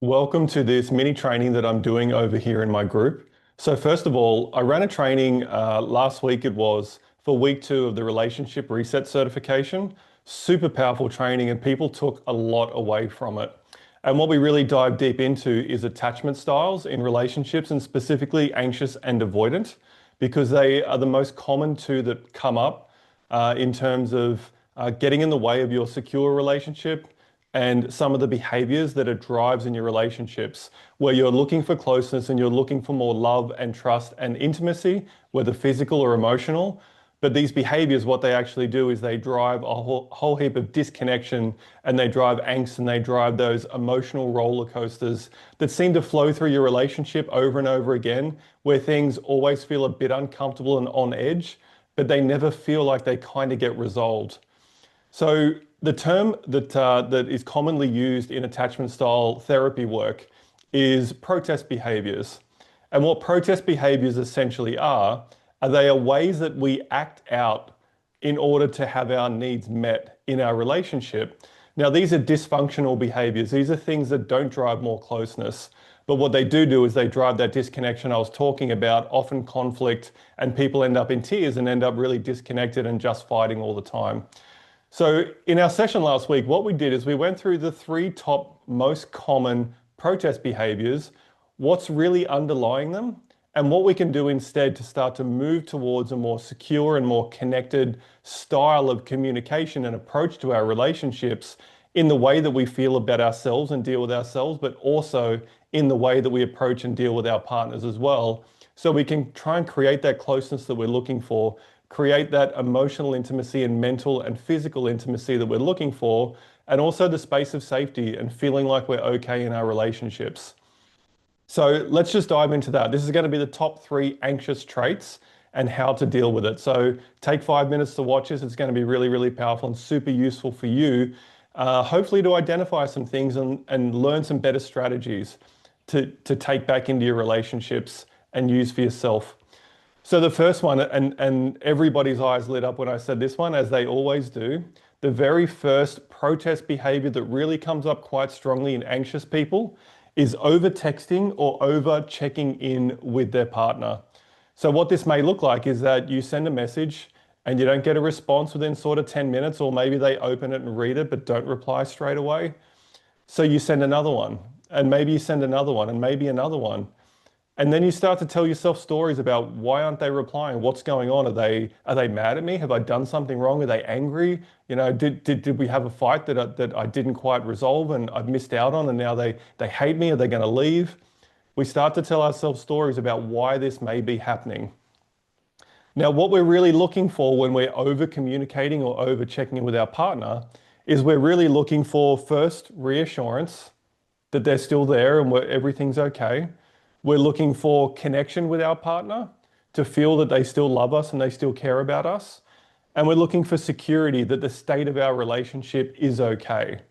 Welcome to this mini training that I'm doing over here in my group. So first of all, I ran a training last week. It was for week 2 of the relationship reset certification. Super powerful training, and people took a lot away from it. And what we really dive deep into is attachment styles in relationships, and specifically anxious and avoidant, because they are the most common two that come up in terms of getting in the way of your secure relationship, and some of the behaviors that it drives in your relationships, where you're looking for closeness and you're looking for more love and trust and intimacy, whether physical or emotional. But these behaviors, what they actually do is they drive a whole heap of disconnection, and they drive angst, and they drive those emotional roller coasters that seem to flow through your relationship over and over again, where things always feel a bit uncomfortable and on edge, but they never feel like they kind of get resolved. So the term that is commonly used in attachment style therapy work is protest behaviors. And what protest behaviors essentially are they are ways that we act out in order to have our needs met in our relationship. Now, these are dysfunctional behaviors. These are things that don't drive more closeness. But what they do is they drive that disconnection I was talking about, often conflict, and people end up in tears and end up really disconnected and just fighting all the time. So in our session last week, what we did is we went through the 3 top most common protest behaviors, what's really underlying them, and what we can do instead to start to move towards a more secure and more connected style of communication and approach to our relationships in the way that we feel about ourselves and deal with ourselves, but also in the way that we approach and deal with our partners as well. So we can try and create that closeness that we're looking for, create that emotional intimacy and mental and physical intimacy that we're looking for, and also the space of safety and feeling like we're okay in our relationships. So let's just dive into that. This is going to be the top 3 anxious traits and how to deal with it. So take 5 minutes to watch this. It's going to be really, really powerful and super useful for you, hopefully to identify some things and learn some better strategies to take back into your relationships and use for yourself. So the first one, and everybody's eyes lit up when I said this one, as they always do, the very first protest behavior that really comes up quite strongly in anxious people is over texting or over checking in with their partner. So what this may look like is that you send a message and you don't get a response within sort of 10 minutes, or maybe they open it and read it but don't reply straight away. So you send another one, and maybe you send another one, and maybe another one. And then you start to tell yourself stories about why aren't they replying? What's going on? Are they mad at me? Have I done something wrong? Are they angry? You know, did we have a fight that I didn't quite resolve and I've missed out on, and now they hate me? Are they going to leave? We start to tell ourselves stories about why this may be happening. Now, what we're really looking for when we're over communicating or over checking in with our partner is we're really looking for, first, reassurance that they're still there and everything's okay. We're looking for connection with our partner, to feel that they still love us and they still care about us. And we're looking for security that the state of our relationship is okay.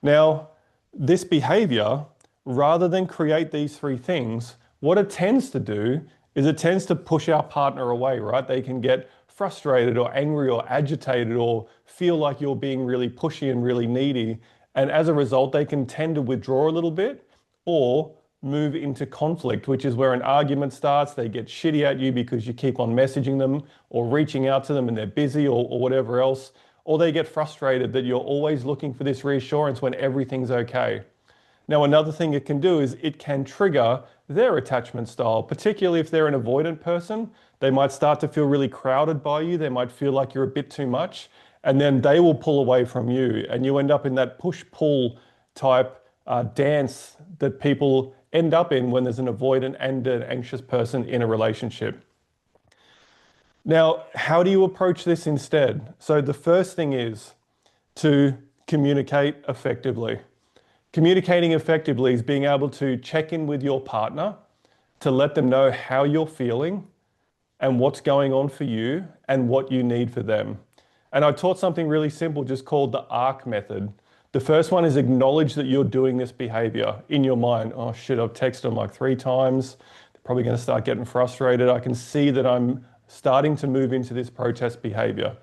Now, this behavior, rather than create these 3 things, what it tends to do is it tends to push our partner away, right? They can get frustrated or angry or agitated or feel like you're being really pushy and really needy. And as a result, they can tend to withdraw a little bit or move into conflict, which is where an argument starts. They get shitty at you because you keep on messaging them or reaching out to them and they're busy, or whatever else. Or they get frustrated that you're always looking for this reassurance when everything's okay. Now, another thing it can do is it can trigger their attachment style, particularly if they're an avoidant person. They might start to feel really crowded by you. They might feel like you're a bit too much, and then they will pull away from you, and you end up in that push-pull type dance that people end up in when there's an avoidant and an anxious person in a relationship. Now, how do you approach this instead? So the first thing is to communicate effectively. Communicating effectively is being able to check in with your partner, to let them know how you're feeling and what's going on for you and what you need for them. And I taught something really simple just called the ARC method. The first one is acknowledge that you're doing this behavior in your mind. Oh shit, I've texted them like 3 times. They're probably going to start getting frustrated. I can see that I'm starting to move into this protest behavior.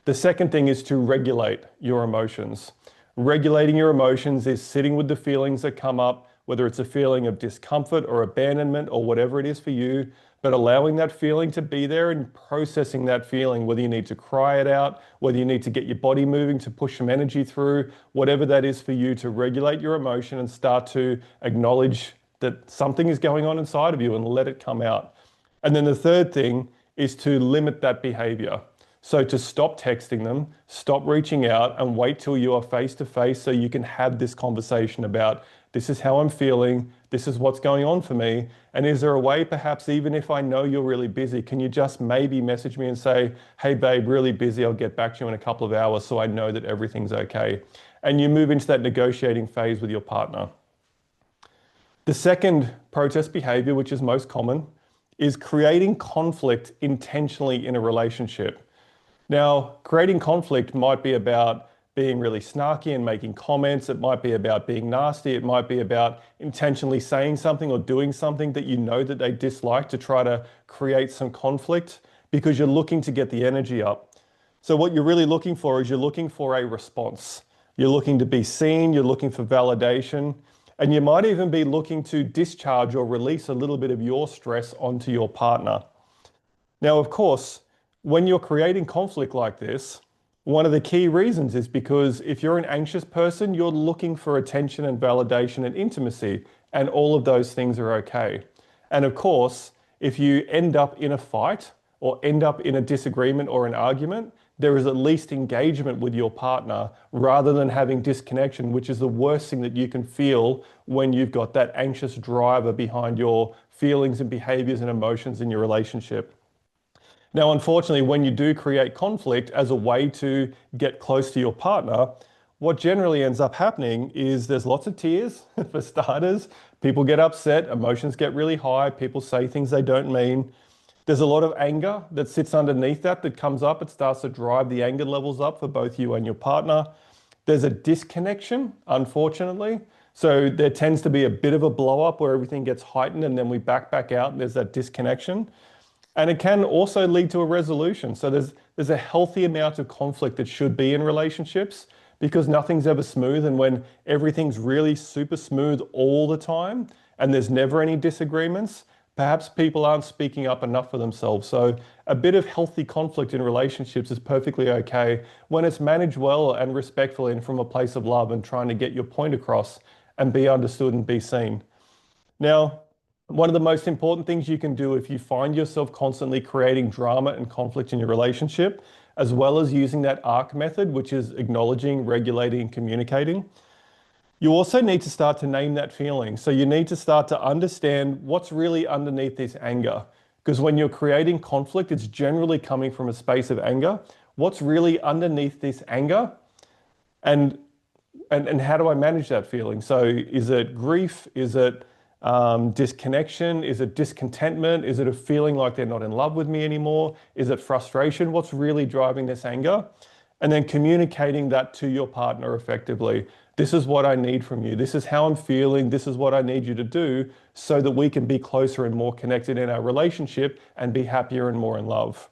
The second thing is to regulate your emotions. Regulating your emotions is sitting with the feelings that come up, whether it's a feeling of discomfort or abandonment or whatever it is for you, but allowing that feeling to be there and processing that feeling, whether you need to cry it out, whether you need to get your body moving to push some energy through, whatever that is for you, to regulate your emotion and start to acknowledge that something is going on inside of you and let it come out. And then the third thing is to limit that behavior. So to stop texting them, stop reaching out, and wait till you are face to face so you can have this conversation about, this is how I'm feeling, this is what's going on for me. And is there a way, perhaps, even if I know you're really busy, can you just maybe message me and say, hey babe, really busy, I'll get back to you in a couple of hours so I know that everything's okay. And you move into that negotiating phase with your partner. The second protest behavior, which is most common, is creating conflict intentionally in a relationship. Now, creating conflict might be about being really snarky and making comments. It might be about being nasty. It might be about intentionally saying something or doing something that you know that they dislike to try to create some conflict because you're looking to get the energy up. So what you're really looking for is you're looking for a response. You're looking to be seen. You're looking for validation. And you might even be looking to discharge or release a little bit of your stress onto your partner. Now, of course, when you're creating conflict like this, one of the key reasons is because if you're an anxious person, you're looking for attention and validation and intimacy, and all of those things are okay. And of course, if you end up in a fight or end up in a disagreement or an argument, there is at least engagement with your partner rather than having disconnection, which is the worst thing that you can feel when you've got that anxious driver behind your feelings and behaviors and emotions in your relationship. Now, unfortunately, when you do create conflict as a way to get close to your partner, what generally ends up happening is there's lots of tears for starters. People get upset, emotions get really high, people say things they don't mean. There's a lot of anger that sits underneath that comes up. It starts to drive the anger levels up for both you and your partner. There's a disconnection, unfortunately. So there tends to be a bit of a blow up where everything gets heightened and then we back out and there's that disconnection. And it can also lead to a resolution. So there's a healthy amount of conflict that should be in relationships because nothing's ever smooth. And when everything's really super smooth all the time and there's never any disagreements, perhaps people aren't speaking up enough for themselves. So a bit of healthy conflict in relationships is perfectly okay when it's managed well and respectfully and from a place of love and trying to get your point across and be understood and be seen. Now, one of the most important things you can do if you find yourself constantly creating drama and conflict in your relationship, as well as using that ARC method, which is acknowledging, regulating, and communicating, you also need to start to name that feeling. So you need to start to understand what's really underneath this anger. Because when you're creating conflict, it's generally coming from a space of anger. What's really underneath this anger? And how do I manage that feeling? So is it grief? Is it disconnection? Is it discontentment? Is it a feeling like they're not in love with me anymore? Is it frustration? What's really driving this anger? And then communicating that to your partner effectively. This is what I need from you. This is how I'm feeling. This is what I need you to do so that we can be closer and more connected in our relationship and be happier and more in love.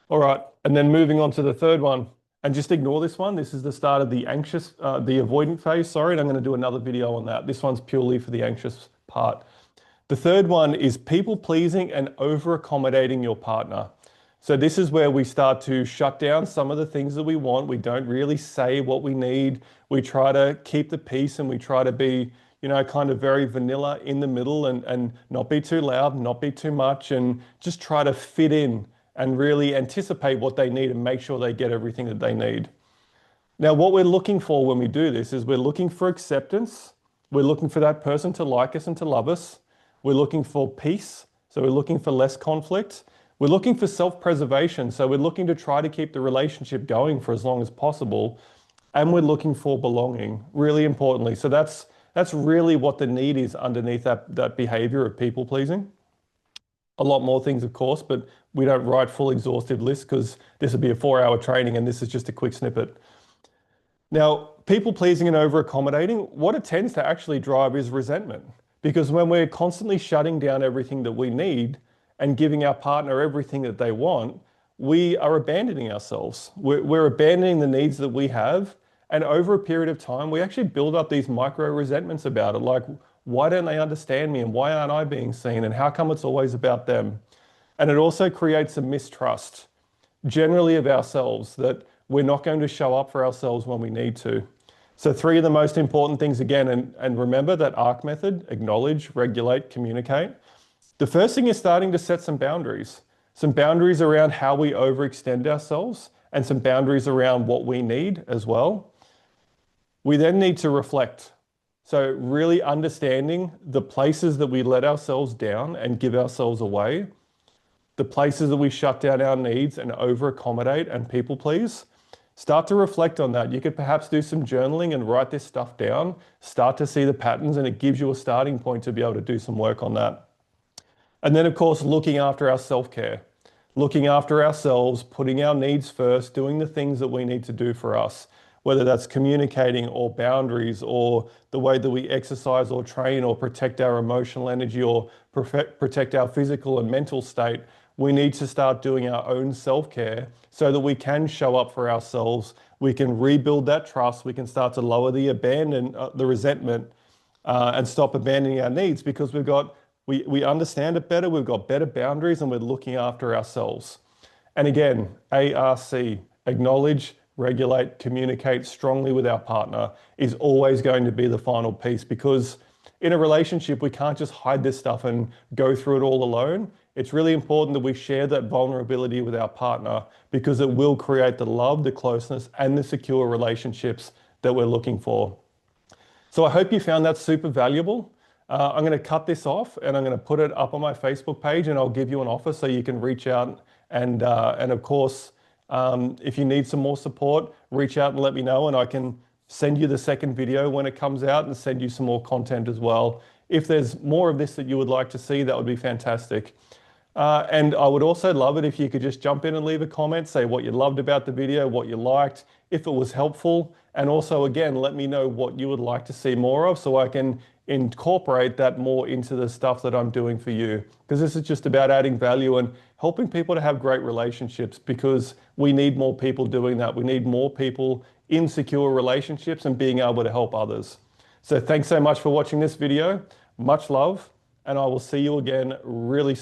All right. And then moving on to the third one. And just ignore this one. This is the start of the avoidant phase, sorry, and I'm going to do another video on that. This one's purely for the anxious part. The third one is people pleasing and over accommodating your partner. So this is where we start to shut down some of the things that we want. We don't really say what we need. We try to keep the peace and we try to be, kind of very vanilla in the middle and not be too loud, not be too much, and just try to fit in and really anticipate what they need and make sure they get everything that they need. Now, what we're looking for when we do this is we're looking for acceptance. We're looking for that person to like us and to love us. We're looking for peace. So we're looking for less conflict. We're looking for self-preservation. So we're looking to try to keep the relationship going for as long as possible. And we're looking for belonging, really importantly. So that's really what the need is underneath that behavior of people pleasing. A lot more things, of course, but we don't write full exhaustive lists because this would be a 4-hour training and this is just a quick snippet. Now, people pleasing and over accommodating, what it tends to actually drive is resentment. Because when we're constantly shutting down everything that we need and giving our partner everything that they want, we are abandoning ourselves. We're abandoning the needs that we have And over a period of time, we actually build up these micro resentments about it. Like, why don't they understand me? And why aren't I being seen? And how come it's always about them? And it also creates a mistrust, generally of ourselves, that we're not going to show up for ourselves when we need to. So 3 of the most important things again, and remember that ARC method: acknowledge, regulate, communicate. The first thing is starting to set some boundaries around how we overextend ourselves, and some boundaries around what we need as well. We then need to reflect. So really understanding the places that we let ourselves down and give ourselves away, the places that we shut down our needs and over accommodate and people please. Start to reflect on that. You could perhaps do some journaling and write this stuff down, start to see the patterns, and it gives you a starting point to be able to do some work on that. And then, of course, looking after our self-care, looking after ourselves, putting our needs first, doing the things that we need to do for us, whether that's communicating or boundaries or the way that we exercise or train or protect our emotional energy or protect our physical and mental state. We need to start doing our own self-care so that we can show up for ourselves. We can rebuild that trust. We can start to lower the resentment, and stop abandoning our needs, because we understand it better. We've got better boundaries and we're looking after ourselves. And again, ARC, acknowledge, regulate, communicate strongly with our partner, is always going to be the final piece, because in a relationship, we can't just hide this stuff and go through it all alone. It's really important that we share that vulnerability with our partner, because it will create the love, the closeness, and the secure relationships that we're looking for. So I hope you found that super valuable. I'm going to cut this off and I'm going to put it up on my Facebook page, and I'll give you an offer so you can reach out. And of course, if you need some more support, reach out and let me know, and I can send you the second video when it comes out and send you some more content as well. If there's more of this that you would like to see, that would be fantastic. And I would also love it if you could just jump in and leave a comment, say what you loved about the video, what you liked, if it was helpful. And also, again, let me know what you would like to see more of, so I can incorporate that more into the stuff that I'm doing for you. Because this is just about adding value and helping people to have great relationships, because we need more people doing that. We need more people in secure relationships and being able to help others. So thanks so much for watching this video. Much love, and I will see you again really soon.